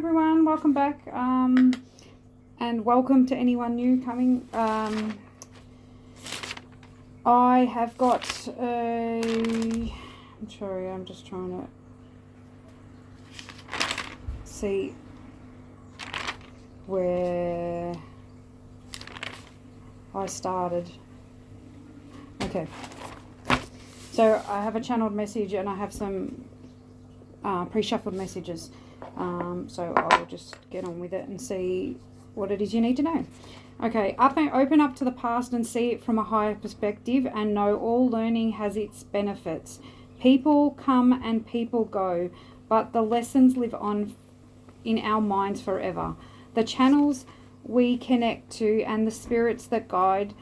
everyone, welcome back, and welcome to anyone new coming. I have got I'm sorry, I'm just trying to see where I started. Okay, so I have a channeled message and I have some pre-shuffled messages, so I'll just get on with it and see what it is you need to know. Okay, open up to the past and see it from a higher perspective, and know all learning has its benefits. People come and people go, but the lessons live on in our minds forever. The channels we connect to and the spirits that guide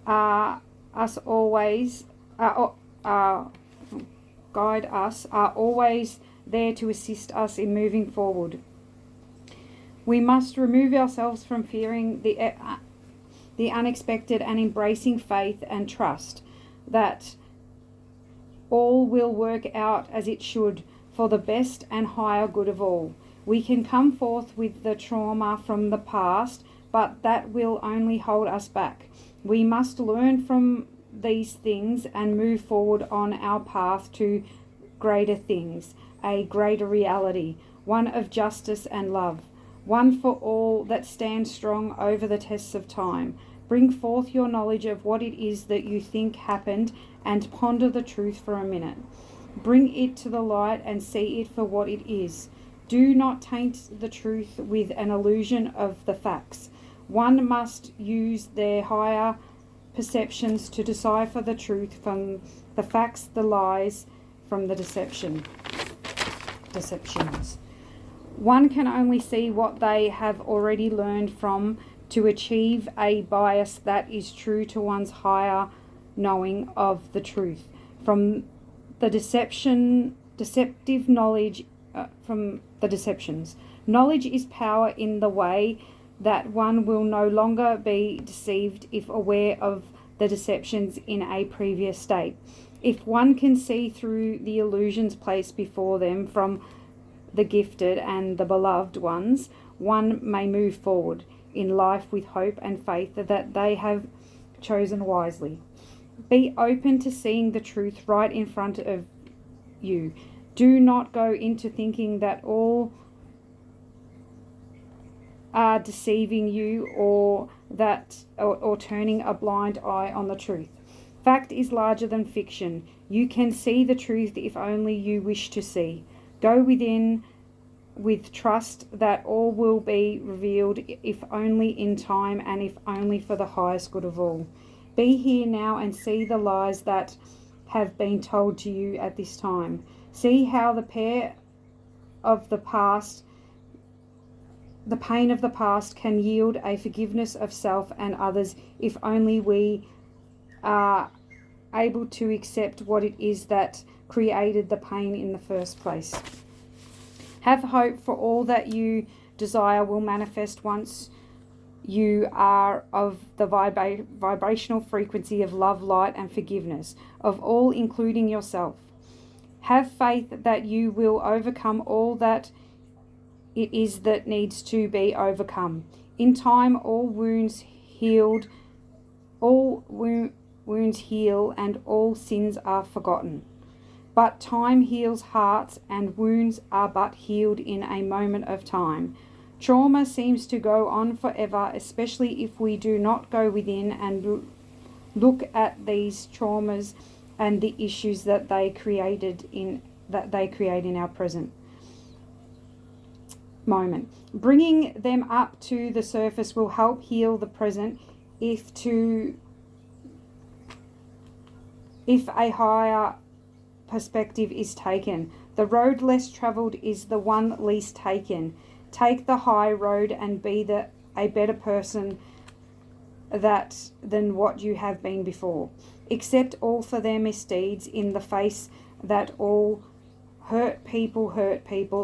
us are always there to assist us in moving forward. We must remove ourselves from fearing the unexpected and embracing faith and trust that all will work out as it should for the best and higher good of all. We can come forth with the trauma from the past, but that will only hold us back. We must learn from these things and move forward on our path to greater things, a greater reality, one of justice and love, one for all that stands strong over the tests of time. Bring forth your knowledge of what it is that you think happened and ponder the truth for a minute. Bring it to the light and see it for what it is. Do not taint the truth with an illusion of the facts. One must use their higher perceptions to decipher the truth from the facts, the lies from the deceptions. One can only see what they have already learned from to achieve a bias that is true to one's higher knowing of the truth. From the deceptive knowledge from the deceptions. Knowledge is power in the way that one will no longer be deceived if aware of the deceptions in a previous state. If one can see through the illusions placed before them from the gifted and the beloved ones, one may move forward in life with hope and faith that they have chosen wisely. Be open to seeing the truth right in front of you. Do not go into thinking that all are deceiving you or turning a blind eye on the truth. Fact is larger than fiction. You can see the truth if only you wish to see. Go within with trust that all will be revealed, if only in time and if only for the highest good of all. Be here now and see the lies that have been told to you at this time. See how the pain of the past can yield a forgiveness of self and others if only we are able to accept what it is that created the pain in the first place. Have hope, for all that you desire will manifest once you are of the vibrational frequency of love, light and forgiveness of all, including yourself. Have faith that you will overcome all that it is that needs to be overcome. In time, all wounds heal and all sins are forgotten. But time heals hearts, and wounds are but healed in a moment of time. Trauma seems to go on forever, especially if we do not go within and look at these traumas and the issues that they create in our present moment. Bringing them up to the surface will help heal the present if a higher perspective is taken. The road less travelled is the one least taken. Take the high road and be a better person than what you have been before. Accept all for their misdeeds in the face that all hurt people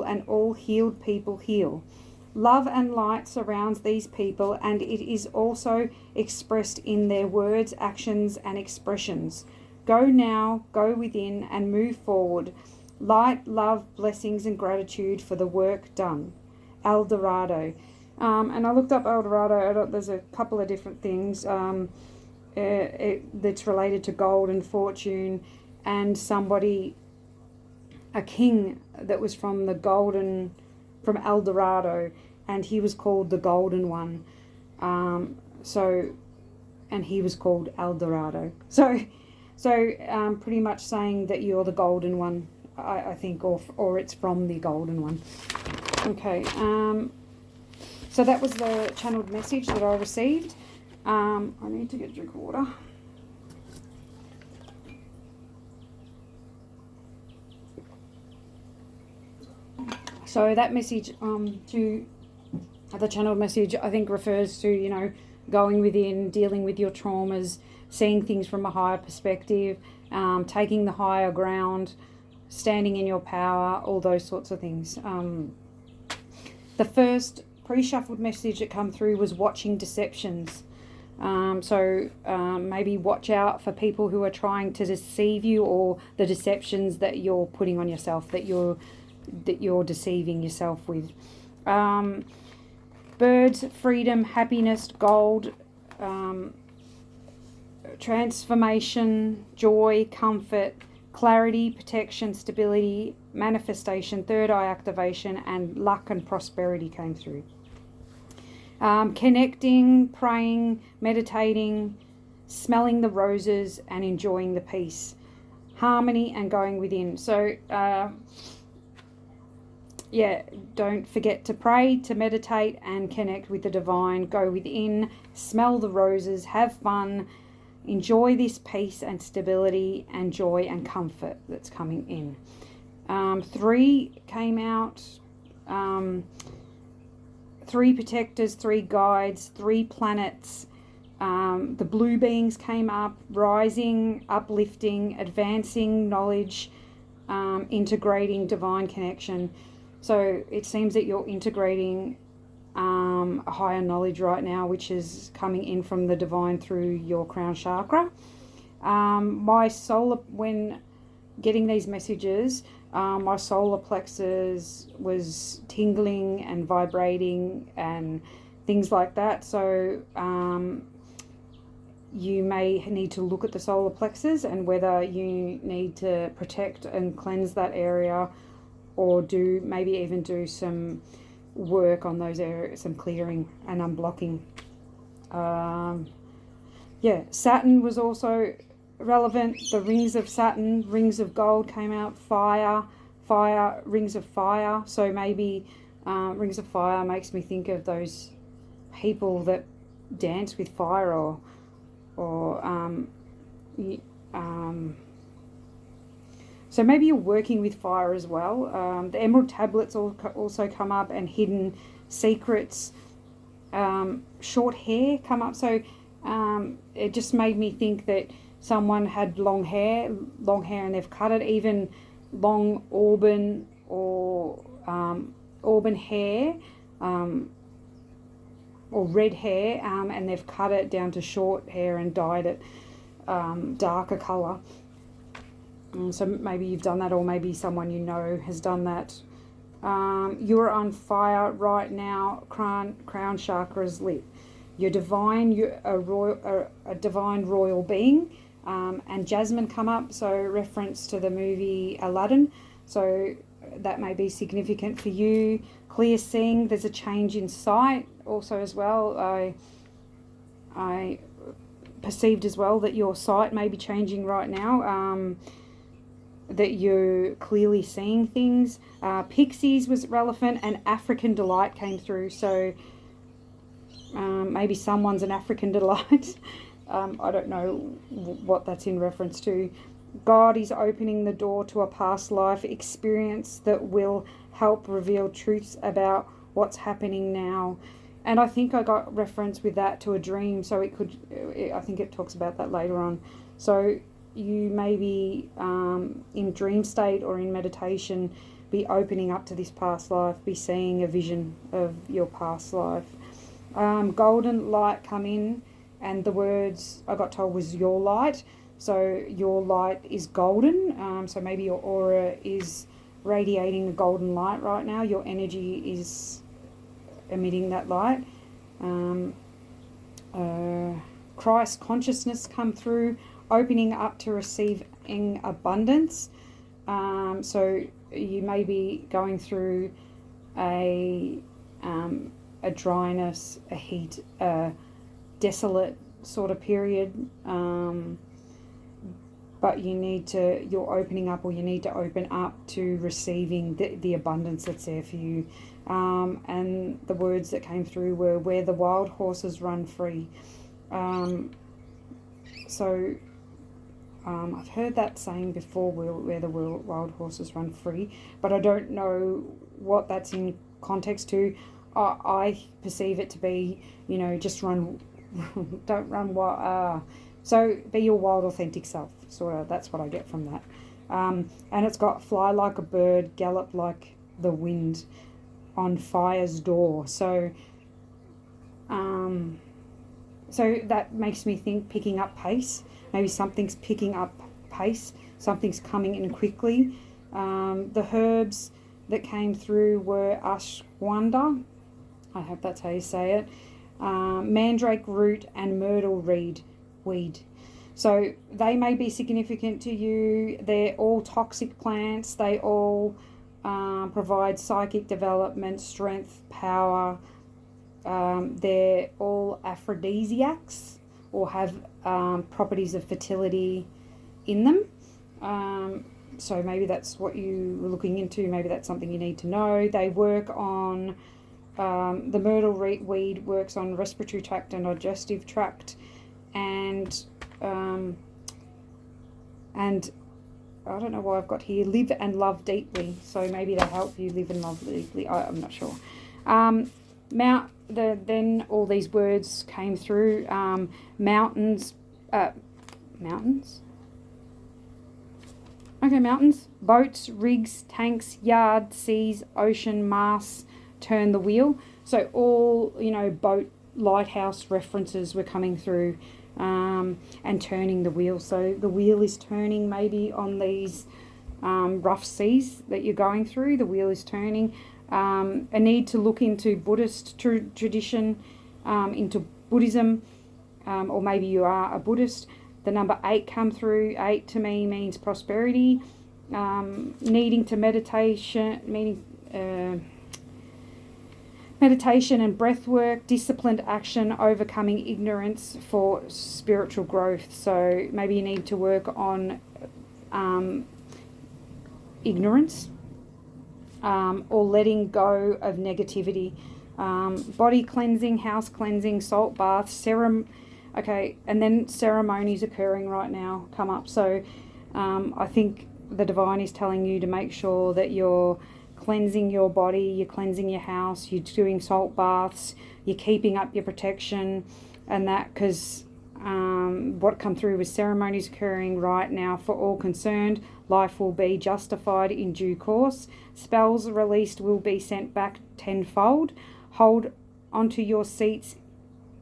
and all healed people heal. Love and light surrounds these people, and it is also expressed in their words, actions and expressions. Go now, go within and move forward. Light, love, blessings, and gratitude for the work done. El Dorado. And I looked up El Dorado. There's a couple of different things that's related to gold and fortune, and a king that was from El Dorado, and he was called the Golden One. And he was called El Dorado. So pretty much saying that you're the Golden One, I think, or it's from the Golden One. Okay. So that was the channeled message that I received. I need to get a drink of water. So that message to the channeled message, I think, refers to, going within, dealing with your traumas, seeing things from a higher perspective, taking the higher ground, standing in your power, all those sorts of things. The first pre-shuffled message that come through was watching deceptions. Maybe watch out for people who are trying to deceive you, or the deceptions that you're putting on yourself, that you're deceiving yourself with. Birds, freedom, happiness, gold, transformation, joy, comfort, clarity, protection, stability, manifestation, third eye activation, and luck and prosperity came through. Connecting, praying, meditating, smelling the roses, and enjoying the peace. Harmony and going within. So, don't forget to pray, to meditate, and connect with the divine. Go within, smell the roses, have fun, enjoy this peace and stability and joy and comfort that's coming in. 3 came out. 3 protectors, 3 guides, 3 planets. The blue beings came up, rising, uplifting, advancing knowledge, integrating divine connection. So it seems that you're integrating a higher knowledge right now, which is coming in from the divine through your crown chakra. My solar, when getting these messages, my solar plexus was tingling and vibrating and things like that. So you may need to look at the solar plexus and whether you need to protect and cleanse that area, or maybe even do some work on those areas, some clearing and unblocking. Saturn was also relevant. The rings of Saturn, rings of gold came out. Fire, rings of fire. So maybe rings of fire makes me think of those people that dance with fire, so maybe you're working with fire as well. The emerald tablets also come up, and hidden secrets. Short hair come up. So it just made me think that someone had long hair and they've cut it, even long auburn hair, or red hair, and they've cut it down to short hair and dyed it darker colour. So maybe you've done that, or maybe someone you know has done that. You're on fire right now. Crown chakra is lit. You're divine. You're a divine royal being. And jasmine come up, so reference to the movie Aladdin. So that may be significant for you. Clear seeing. There's a change in sight also as well. I perceived as well that your sight may be changing right now. That you're clearly seeing things. Pixies was relevant, and African delight came through. So maybe someone's an African delight. I don't know what that's in reference to. God is opening the door to a past life experience that will help reveal truths about what's happening now. And I think I got reference with that to a dream. So I think it talks about that later on. So you may be in dream state or in meditation, be opening up to this past life, be seeing a vision of your past life. Golden light come in, and the words I got told was your light. So your light is golden. So maybe your aura is radiating a golden light right now. Your energy is emitting that light. Christ consciousness come through, opening up to receiving abundance. So you may be going through a dryness, a heat, a desolate sort of period. But you're opening up, or you need to open up to receiving the abundance that's there for you. And the words that came through were, where the wild horses run free. I've heard that saying before, where the wild horses run free, but I don't know what that's in context to. I perceive it to be, just run, don't run wild. So be your wild, authentic self. Sort of, that's what I get from that. And it's got fly like a bird, gallop like the wind on fire's door. So that makes me think picking up pace. Maybe something's picking up pace. Something's coming in quickly. The herbs that came through were ashwagandha. I hope that's how you say it. Mandrake root and myrtle weed. So they may be significant to you. They're all toxic plants. They all provide psychic development, strength, power. They're all aphrodisiacs, or have properties of fertility in them. So maybe that's what you were looking into. Maybe that's something you need to know. They work on, the myrtle weed works on respiratory tract and digestive tract, and I don't know why I've got here, live and love deeply. So maybe they help you live and love deeply. I'm not sure. Then all these words came through. Mountains. Okay, mountains, boats, rigs, tanks, yard, seas, ocean, masts, turn the wheel. So all, boat, lighthouse references were coming through, and turning the wheel. So the wheel is turning maybe on these rough seas that you're going through. The wheel is turning. A need to look into Buddhist tradition, into Buddhism, or maybe you are a Buddhist. The number 8 come through. 8 to me means prosperity. Needing to meditation and breath work, disciplined action, overcoming ignorance for spiritual growth. So maybe you need to work on ignorance, or letting go of negativity. Body cleansing, house cleansing, salt baths, okay, and then ceremonies occurring right now come up. So I think the divine is telling you to make sure that you're cleansing your body, you're cleansing your house, you're doing salt baths, you're keeping up your protection, and that, because what come through with ceremonies occurring right now for all concerned. Life will be justified in due course. Spells released will be sent back tenfold. Hold onto your seats.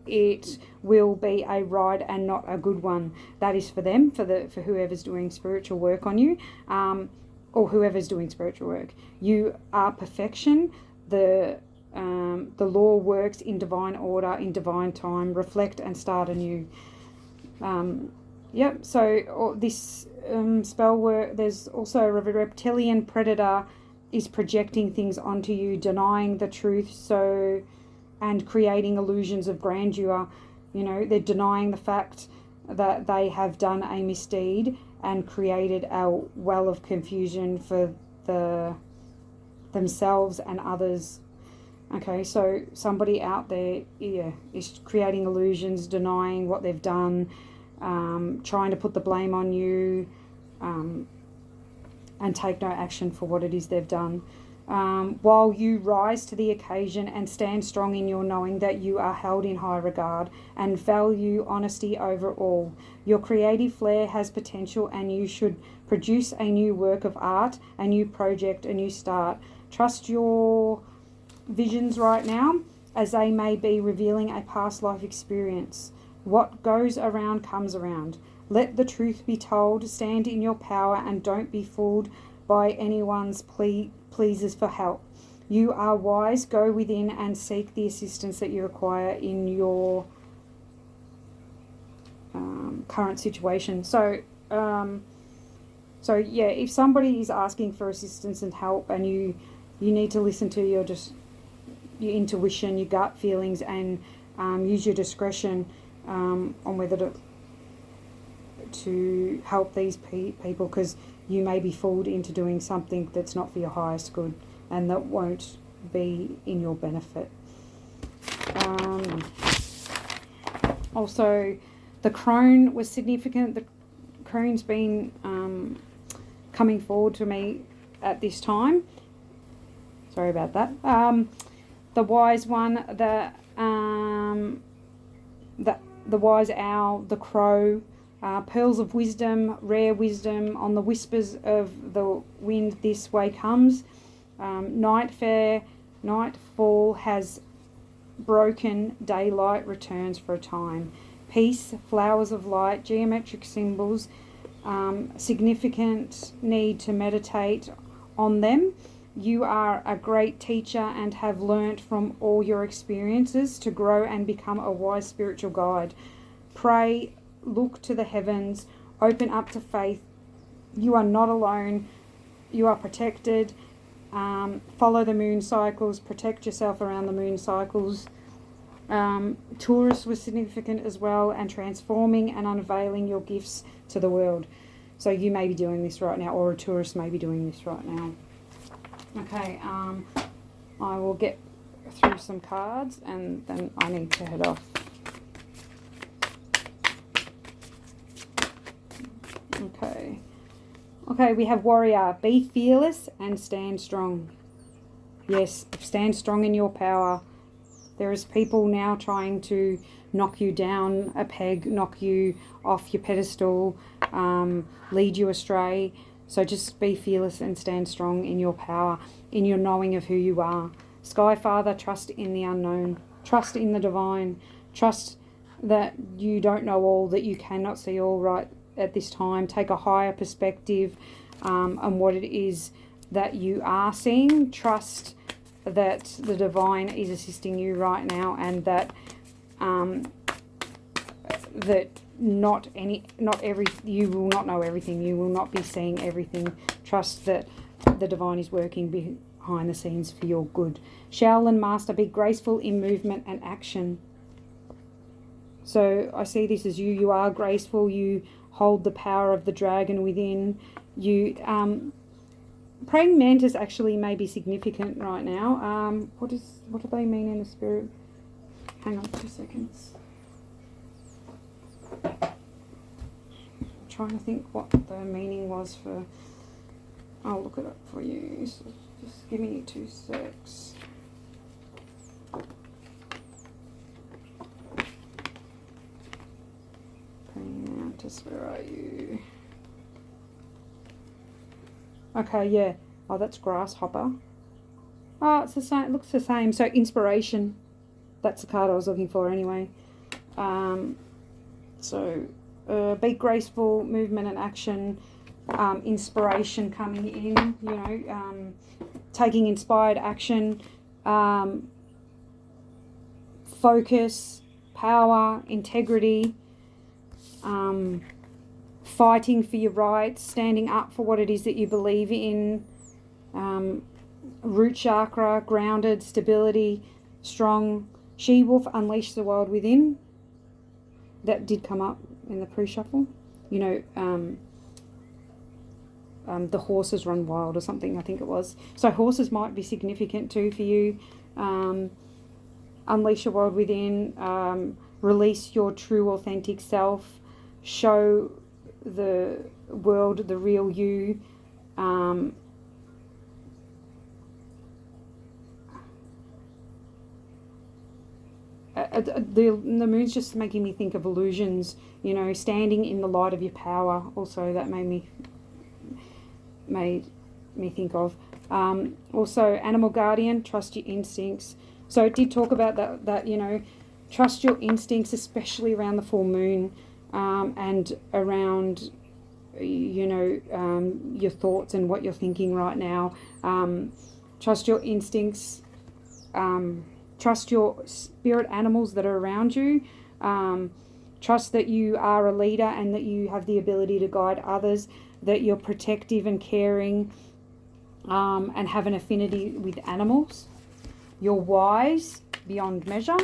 It will be a ride and not a good one. That is for them, for whoever's doing spiritual work on you, or whoever's doing spiritual work. You are perfection. The law works in divine order, in divine time. Reflect and start anew. So this spell work, there's also a reptilian predator is projecting things onto you, denying the truth, and creating illusions of grandeur. They're denying the fact that they have done a misdeed and created a well of confusion for themselves and others. Okay, so somebody out there is creating illusions, denying what they've done, trying to put the blame on you, and take no action for what it is they've done. While you rise to the occasion and stand strong in your knowing that you are held in high regard and value honesty over all. Your creative flair has potential, and you should produce a new work of art, a new project, a new start. Trust your visions right now, as they may be revealing a past life experience. What goes around comes around. Let the truth be told. Stand in your power and don't be fooled by anyone's pleasers for help. You are wise. Go within and seek the assistance that you require in your current situation. So yeah, if somebody is asking for assistance and help, and you need to listen to your intuition, your gut feelings, and use your discretion on whether to help these people, because you may be fooled into doing something that's not for your highest good and that won't be in your benefit. Also, the crone was significant. The crone's been coming forward to me at this time. Sorry about that. The wise one, the wise owl, the crow, pearls of wisdom, rare wisdom. On the whispers of the wind this way comes. Nightfall has broken, daylight returns for a time. Peace, flowers of light, geometric symbols, significant need to meditate on them. You are a great teacher and have learnt from all your experiences to grow and become a wise spiritual guide. Pray, look to the heavens, open up to faith. You are not alone. You are protected. Follow the moon cycles. Protect yourself around the moon cycles. Taurus was significant as well, and transforming and unveiling your gifts to the world. So you may be doing this right now, or a Taurus may be doing this right now. Okay, I will get through some cards and then I need to head off. Okay, we have warrior. Be fearless and stand strong. Yes, stand strong in your power. There is people now trying to knock you down a peg, knock you off your pedestal, lead you astray. So just be fearless and stand strong in your power, in your knowing of who you are. Sky Father, trust in the unknown. Trust in the divine. Trust that you don't know all, that you cannot see all right at this time. Take a higher perspective on what it is that you are seeing. Trust that the divine is assisting you right now, and that you will not know everything. You will not be seeing everything. Trust that the divine is working behind the scenes for your good. Shaolin Master, be graceful in movement and action. So I see this as you. You are graceful. You hold the power of the dragon within you. Praying mantis actually may be significant right now. What do they mean in the spirit? Hang on 2 seconds. I'm trying to think what the meaning was for. I'll look it up for you. So just give me 2 secs. Praying mantis, where are you? Okay, yeah. Oh, that's grasshopper. Oh, it's the same. It looks the same. So inspiration. That's the card I was looking for anyway. Be graceful, movement and action, inspiration coming in, taking inspired action, focus, power, integrity, fighting for your rights, standing up for what it is that you believe in, root chakra, grounded, stability, strong. She-wolf, unleash the wild within. That did come up in the pre-shuffle. The horses run wild or something, I think it was. So horses might be significant too for you. Unleash your wild within. Release your true, authentic self. Show the world the real you. The moon's just making me think of illusions, standing in the light of your power. Also, that made me think of. Also, animal guardian, trust your instincts. So it did talk about that trust your instincts, especially around the full moon. and around, your thoughts and what you're thinking right now. Trust your instincts. Trust your spirit animals that are around you. Trust that you are a leader and that you have the ability to guide others, that you're protective and caring, and have an affinity with animals. You're wise beyond measure.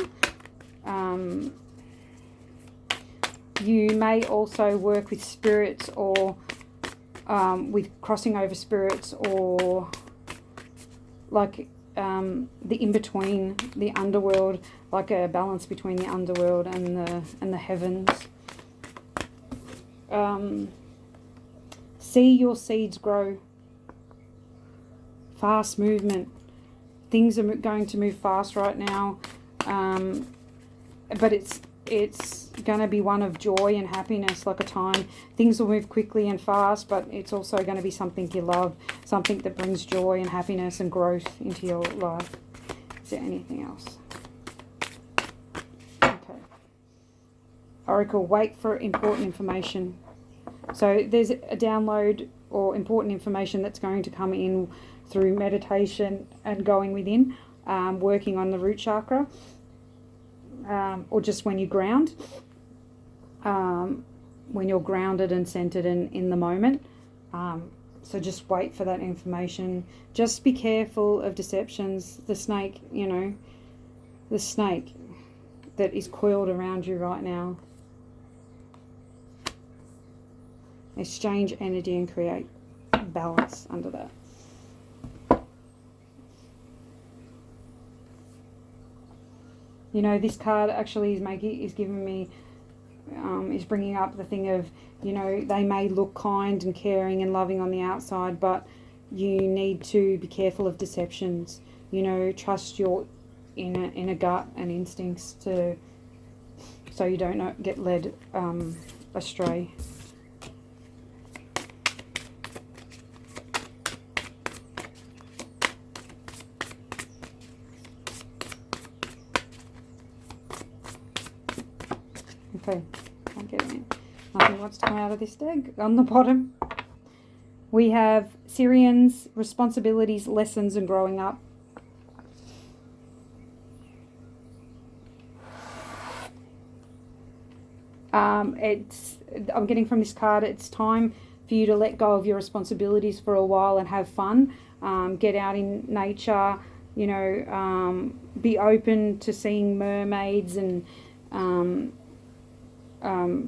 You may also work with spirits, or with crossing over spirits, or like the in-between, the underworld, like a balance between the underworld and the heavens. See your seeds grow. Fast movement. Things are going to move fast right now, but it's going to be one of joy and happiness, like a time. Things will move quickly and fast, but it's also going to be something you love, something that brings joy and happiness and growth into your life. Is there anything else? Okay. Oracle, wait for important information. So there's a download or important information that's going to come in through meditation and going within, working on the root chakra, or just when you ground, when you're grounded and centered and in the moment. So just wait for that information. Just be careful of deceptions. The snake, the snake that is coiled around you right now. Exchange energy and create balance under that. This card actually is giving me, is bringing up the thing of, they may look kind and caring and loving on the outside, but you need to be careful of deceptions. Trust your inner gut and instincts so you don't get led astray. Okay, can't get it in. Nothing wants to come out of this deck. On the bottom, we have Syrians, responsibilities, lessons, and growing up. I'm getting from this card, it's time for you to let go of your responsibilities for a while and have fun. Get out in nature, be open to seeing mermaids and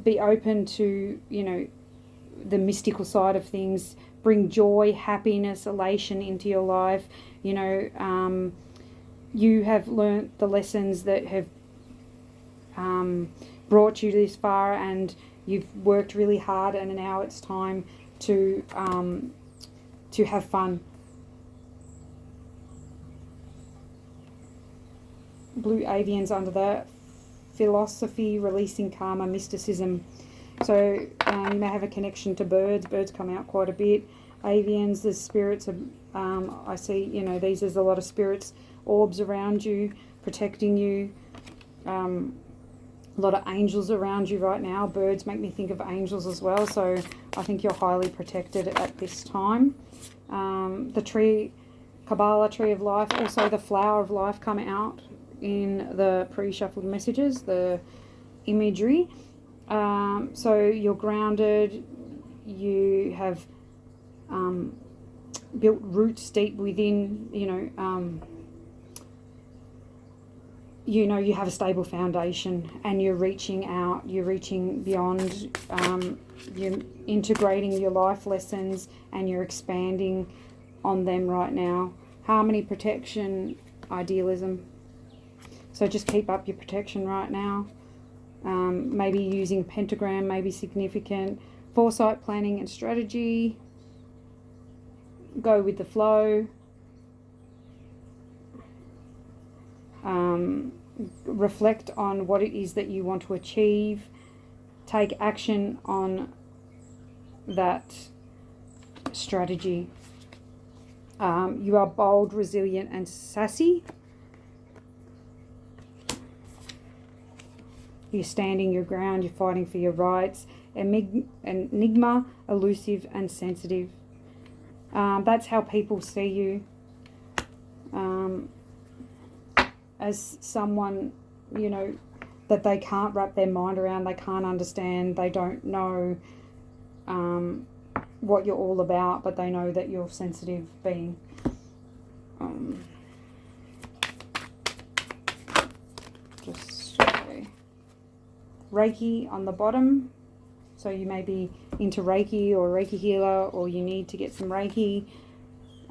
be open to, the mystical side of things. Bring joy, happiness, elation into your life. You have learnt the lessons that have brought you this far, and you've worked really hard, and now it's time to have fun. Blue avians under that. Philosophy, releasing karma, mysticism. So you may have a connection to birds. Birds come out quite a bit. Avians, the spirits of, I see, there's a lot of spirits, orbs around you, protecting you. A lot of angels around you right now. Birds make me think of angels as well. So I think you're highly protected at this time. The tree, Kabbalah tree of life, also the flower of life come out in the pre-shuffled messages, the imagery. So you're grounded, you have built roots deep within, you have a stable foundation, and you're reaching out, you're reaching beyond, you're integrating your life lessons and you're expanding on them right now. Harmony, protection, idealism. So just keep up your protection right now. Maybe using pentagram may be significant. Foresight, planning and strategy. Go with the flow. Reflect on what it is that you want to achieve. Take action on that strategy. You are bold, resilient and sassy. You're standing your ground. You're fighting for your rights. Enigma, elusive, and sensitive. That's how people see you. As someone, that they can't wrap their mind around, they can't understand, they don't know what you're all about, but they know that you're a sensitive being. Reiki on the bottom. So you may be into Reiki or Reiki healer, or you need to get some Reiki.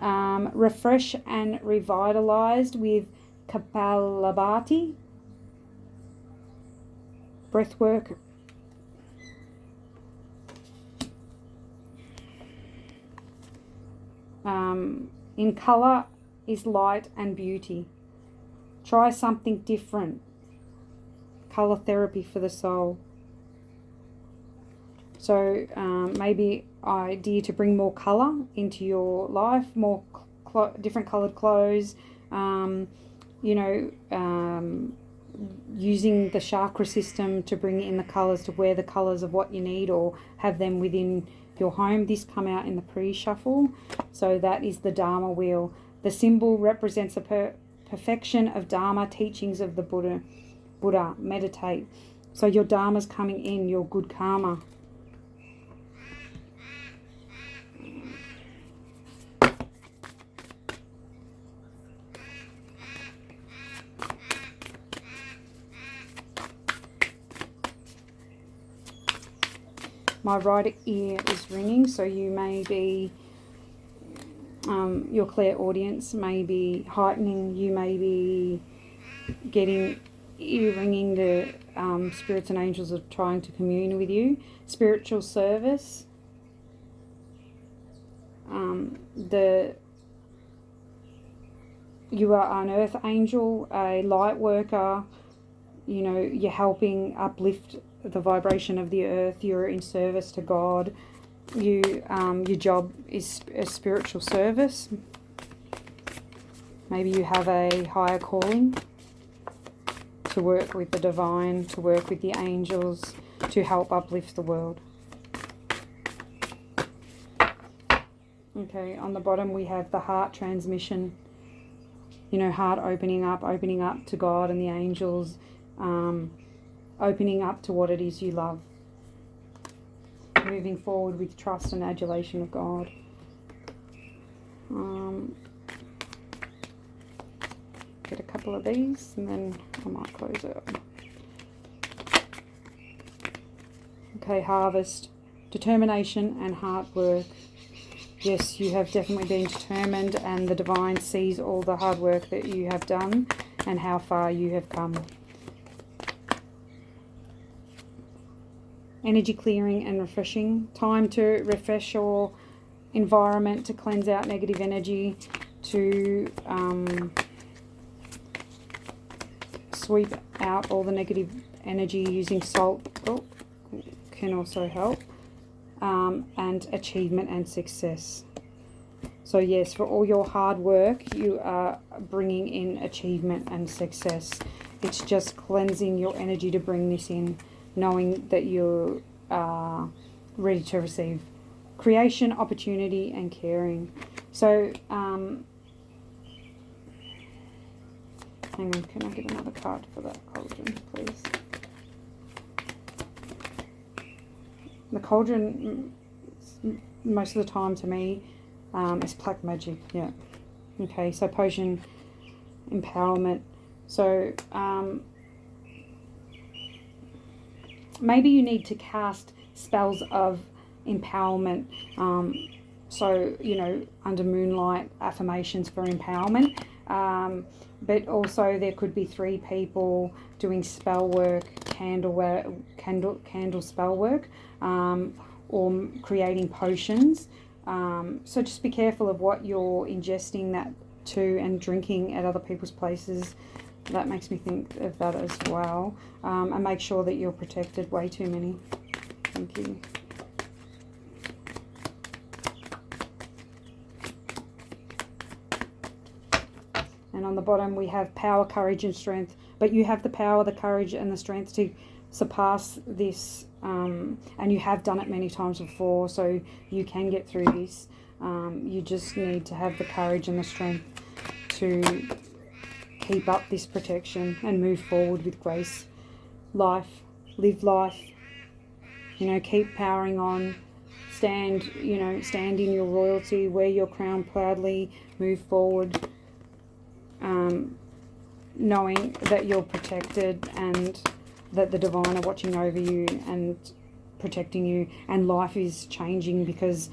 Refresh and revitalized with Kapalabhati. Breathwork. In colour is light and beauty. Try something different. Colour therapy for the soul. So maybe idea to bring more colour into your life, more different coloured clothes, using the chakra system to bring in the colours, to wear the colours of what you need or have them within your home. This come out in the pre-shuffle. So that is the Dharma wheel. The symbol represents a perfection of Dharma teachings of the Buddha. Meditate. So your Dharma's coming in, your good karma. My right ear is ringing, so you may be, your clairaudience may be heightening, you may be getting ear ringing, the spirits and angels are trying to commune with you. Spiritual service. You are an earth angel, a light worker, you're helping uplift the vibration of the earth, you're in service to God. Your job is a spiritual service. Maybe you have a higher calling to work with the divine, to work with the angels, to help uplift the world. Okay, on the bottom we have the heart transmission. Heart opening up to God and the angels, opening up to what it is you love. Moving forward with trust and adulation of God. Get a couple of these and then I might close it up. Okay, harvest. Determination and hard work. Yes, you have definitely been determined, and the divine sees all the hard work that you have done and how far you have come. Energy clearing and refreshing. Time to refresh your environment, to cleanse out negative energy, to sweep out all the negative energy using salt. Can also help. And achievement and success. So yes, for all your hard work, you are bringing in achievement and success. It's just cleansing your energy to bring this in, knowing that you are ready to receive. Creation, opportunity, and caring. So, hang on, can I get another card for that cauldron, please? The cauldron, most of the time to me, is black magic, yeah. Okay, so potion, empowerment. So, maybe you need to cast spells of empowerment. So, under moonlight, affirmations for empowerment. But also there could be 3 people doing spell work, candle spell work, or creating potions. So just be careful of what you're ingesting that to and drinking at other people's places. That makes me think of that as well. And make sure that you're protected. Way too many. Thank you. And on the bottom we have power, courage and strength. But you have the power, the courage and the strength to surpass this, and you have done it many times before, so you can get through this. You just need to have the courage and the strength to keep up this protection and move forward with grace. Live life, keep powering on. Stand in your royalty, wear your crown proudly, move forward, knowing that you're protected and that the divine are watching over you and protecting you, and life is changing, because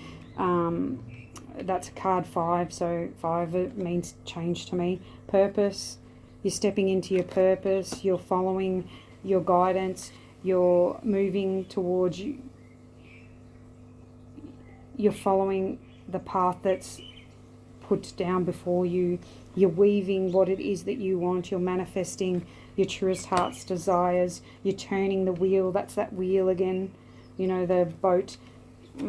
that's card 5, so 5, it means change to me. Purpose, you're stepping into your purpose, you're following your guidance, you're moving towards you. You're following the path that's put down before you. You're weaving what it is that you want. You're manifesting your truest heart's desires. You're turning the wheel. That's that wheel again. The boat. The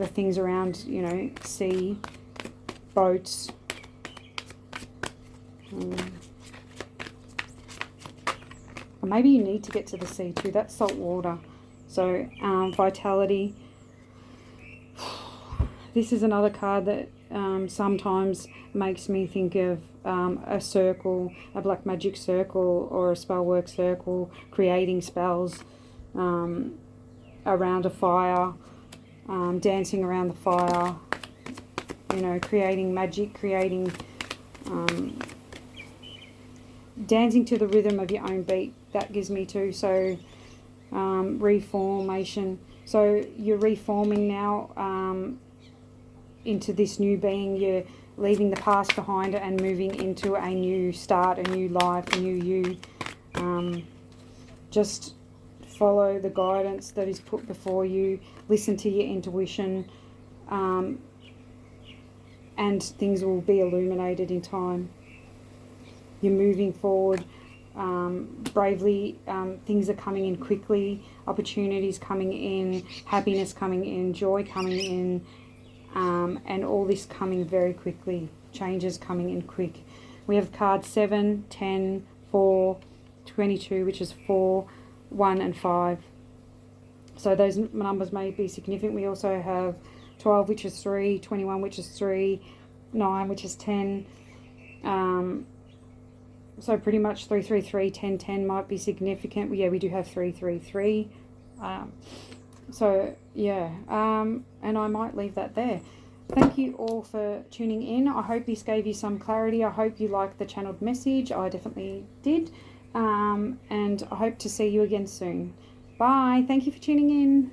things around, sea, boats. Or maybe you need to get to the sea too. That's salt water. So, vitality. This is another card that sometimes makes me think of a circle, a black magic circle or a spell work circle, creating spells around a fire, dancing around the fire, creating magic, dancing to the rhythm of your own beat. That gives me too. So, reformation. So you're reforming now into this new being. You're leaving the past behind and moving into a new start, a new life, a new you. Just follow the guidance that is put before you. Listen to your intuition, and things will be illuminated in time. You're moving forward bravely. Things are coming in quickly, opportunities coming in, happiness coming in, joy coming in, and all this coming very quickly, changes coming in quick. We have cards 7, 10, 4, 22, which is 4, 1 and 5. So those numbers may be significant. We also have 12, which is 3, 21, which is 3, 9, which is 10. So pretty much 333, 10, 10 might be significant. Yeah, we do have 333. So yeah, and I might leave that there. Thank you all for tuning in. I hope this gave you some clarity. I hope you liked the channeled message. I definitely did. And I hope to see you again soon. Bye. Thank you for tuning in.